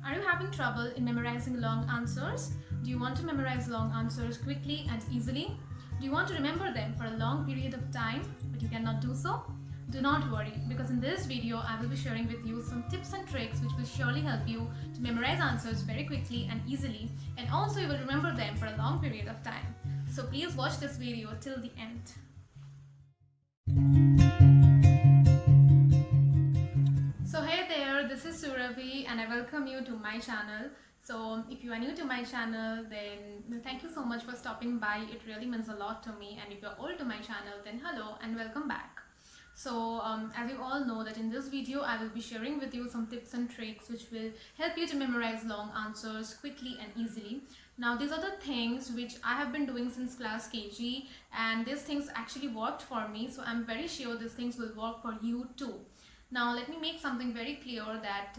Are you having trouble in memorizing long answers? Do you want to memorize long answers quickly and easily? Do you want to remember them for a long period of time, but you cannot do so? Do not worry, because in this video I will be sharing with you some tips and tricks which will surely help you to memorize answers very quickly and easily, and also you will remember them for a long period of time. So please watch this video till the end. So hey there, this is Surabhi and I welcome you to my channel. So if you are new to my channel, then thank you so much for stopping by. It really means a lot to me. And if you're old to my channel, then hello and welcome back. So as you all know that in this video I will be sharing with you some tips and tricks which will help you to memorize long answers quickly and easily. Now these are the things which I have been doing since class KG, and these things actually worked for me, so I'm very sure these things will work for you too. Now let me make something very clear that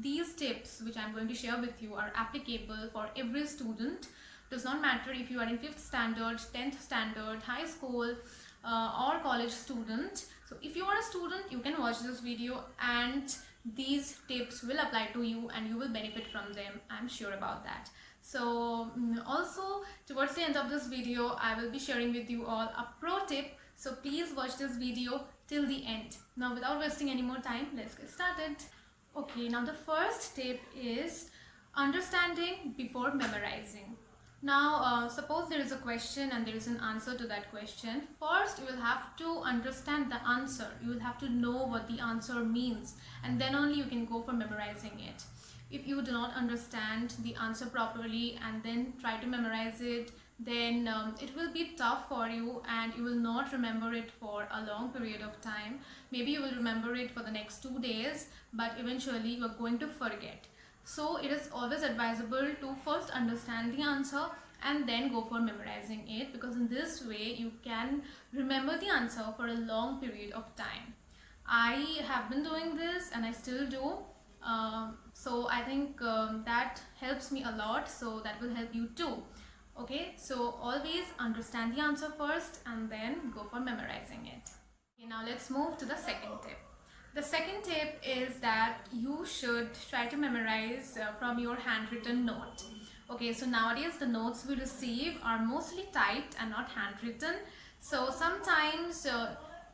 these tips which I'm going to share with you are applicable for every student. Does not matter if you are in 5th standard, 10th standard, high school or college student. So if you are a student, you can watch this video and these tips will apply to you and you will benefit from them. I'm sure about that. So also towards the end of this video, I will be sharing with you all a pro tip. So please watch this video till the end. Now without wasting any more time, let's get started. Okay, now the first tip is understanding before memorizing. Now suppose there is a question and there is an answer to that question. First you will have to understand the answer. You will have to know what the answer means, and then only you can go for memorizing it. If you do not understand the answer properly and then try to memorize it, then it will be tough for you and you will not remember it for a long period of time. Maybe you will remember it for the next 2 days, but eventually you are going to forget. So it is always advisable to first understand the answer and then go for memorizing it, because in this way you can remember the answer for a long period of time. I have been doing this and I still do. So I think that helps me a lot, so that will help you too. Okay, so always understand the answer first and then go for memorizing it. Okay, now let's move to the second tip. The second tip is that you should try to memorize from your handwritten note. Okay, so nowadays the notes we receive are mostly typed and not handwritten. So sometimes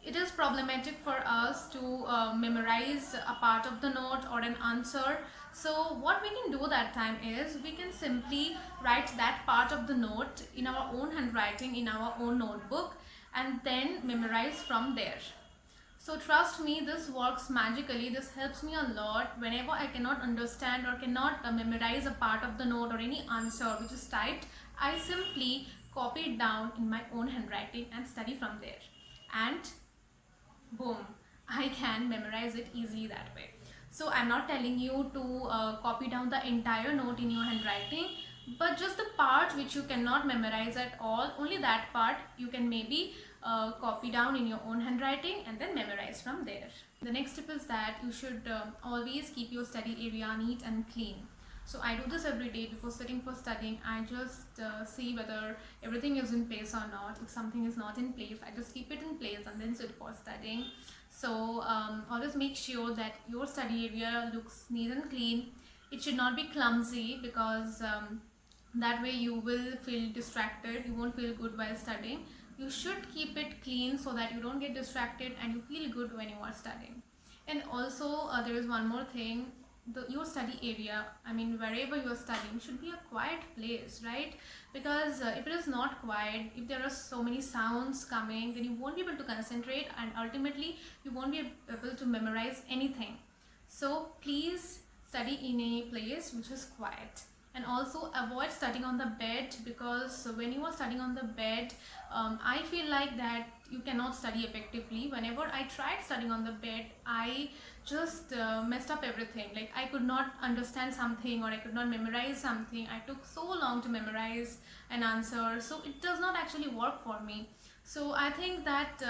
it is problematic for us to memorize a part of the note or an answer. So what we can do that time is we can simply write that part of the note in our own handwriting in our own notebook and then memorize from there. So trust me, this works magically. This helps me a lot whenever I cannot understand or cannot memorize a part of the note or any answer which is typed. I simply copy it down in my own handwriting and study from there. And boom, I can memorize it easily that way. So I'm not telling you to copy down the entire note in your handwriting, but just the part which you cannot memorize at all, only that part you can maybe copy down in your own handwriting and then memorize from there. The next tip is that you should always keep your study area neat and clean. So I do this every day before sitting for studying. I just see whether everything is in place or not. If something is not in place, I just keep it in place and then sit for studying. So always make sure that your study area looks neat and clean. It should not be clumsy, because that way you will feel distracted. You won't feel good while studying. You should keep it clean so that you don't get distracted and you feel good when you are studying. And also there is one more thing. Your study area, I mean wherever you are studying, should be a quiet place, right? Because if it is not quiet, if there are so many sounds coming, then you won't be able to concentrate and ultimately you won't be able to memorize anything. So please study in a place which is quiet. And also avoid studying on the bed, because when you are studying on the bed, I feel like that you cannot study effectively. Whenever I tried studying on the bed, I just messed up everything. Like I could not understand something or I could not memorize something. I took so long to memorize an answer, so it does not actually work for me. So I think that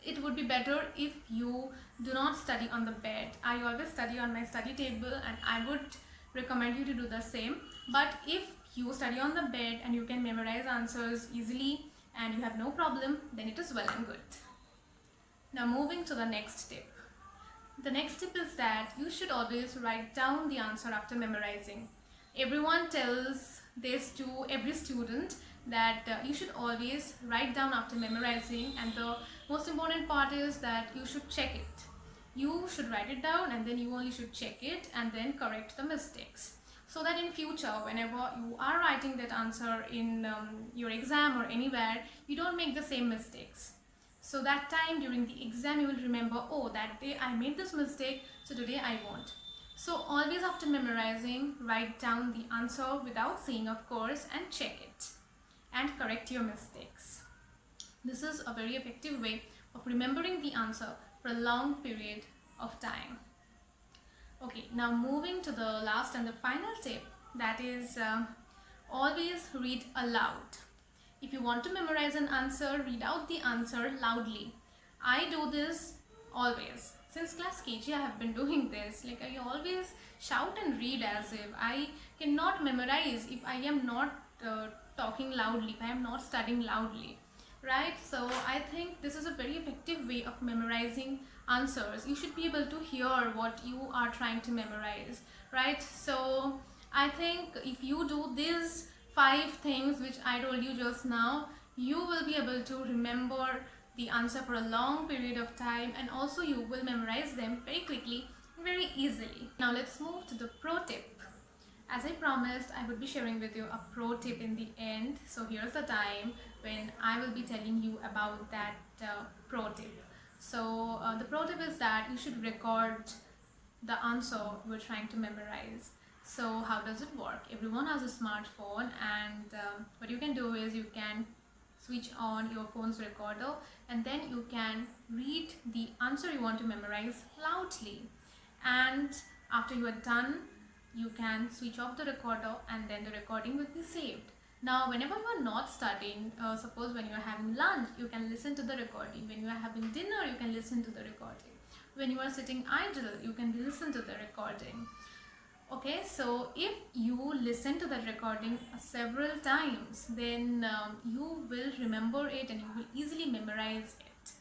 it would be better if you do not study on the bed. I always study on my study table and I would recommend you to do the same. But if you study on the bed and you can memorize answers easily and you have no problem, then it is well and good. Now moving to the next tip. The next tip is that you should always write down the answer after memorizing. Everyone tells this to every student that you should always write down after memorizing, and the most important part is that you should check it. You should write it down and then you only should check it and then correct the mistakes, so that in future whenever you are writing that answer in your exam or anywhere, you don't make the same mistakes. So that time during the exam you will remember, oh, that day I made this mistake, so today I won't. So always after memorizing, write down the answer without seeing, of course, and check it and correct your mistakes. This is a very effective way of remembering the answer for a long period of time. Okay, now moving to the last and the final tip, that is always read aloud. If you want to memorize an answer, read out the answer loudly. I do this always. Since class KG I have been doing this. Like, I always shout and read as if I cannot memorize if I am not talking loudly, if I am not studying loudly. Right? So I think this is a very effective way of memorizing answers. You should be able to hear what you are trying to memorize. Right? So I think if you do these 5 things which I told you just now, you will be able to remember the answer for a long period of time, and also you will memorize them very quickly, very easily. Now let's move to the pro tip. As I promised, I would be sharing with you a pro tip in the end. So here's the time when I will be telling you about that pro tip. So the pro tip is that you should record the answer you are trying to memorize. So how does it work? Everyone has a smartphone, and what you can do is you can switch on your phone's recorder and then you can read the answer you want to memorize loudly. And after you are done, you can switch off the recorder and then the recording will be saved. Now whenever you are not studying, suppose when you are having lunch, you can listen to the recording. When you are having dinner, you can listen to the recording. When you are sitting idle, you can listen to the recording. Okay, so if you listen to that recording several times, then you will remember it and you will easily memorize it.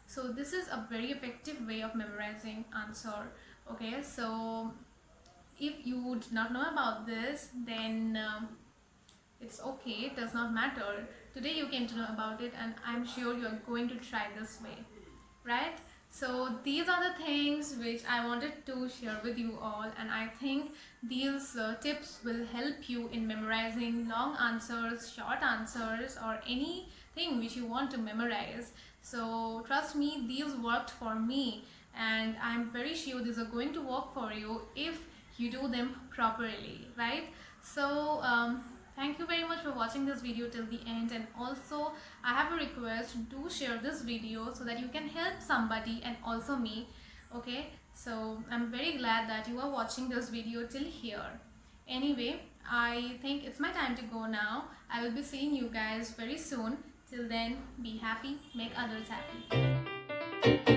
So this is a very effective way of memorizing answer. Okay, so if you would not know about this, then it's okay, it does not matter. Today you came to know about it, and I'm sure you are going to try this way, right? So these are the things which I wanted to share with you all, and I think these tips will help you in memorizing long answers, short answers, or anything which you want to memorize. So trust me, these worked for me, and I'm very sure these are going to work for you if you do them properly, right? So thank you very much for watching this video till the end, and also I have a request, do share this video so that you can help somebody and also me. Okay, so I'm very glad that you are watching this video till here. Anyway, I think it's my time to go now. I will be seeing you guys very soon. Till then, be happy, make others happy.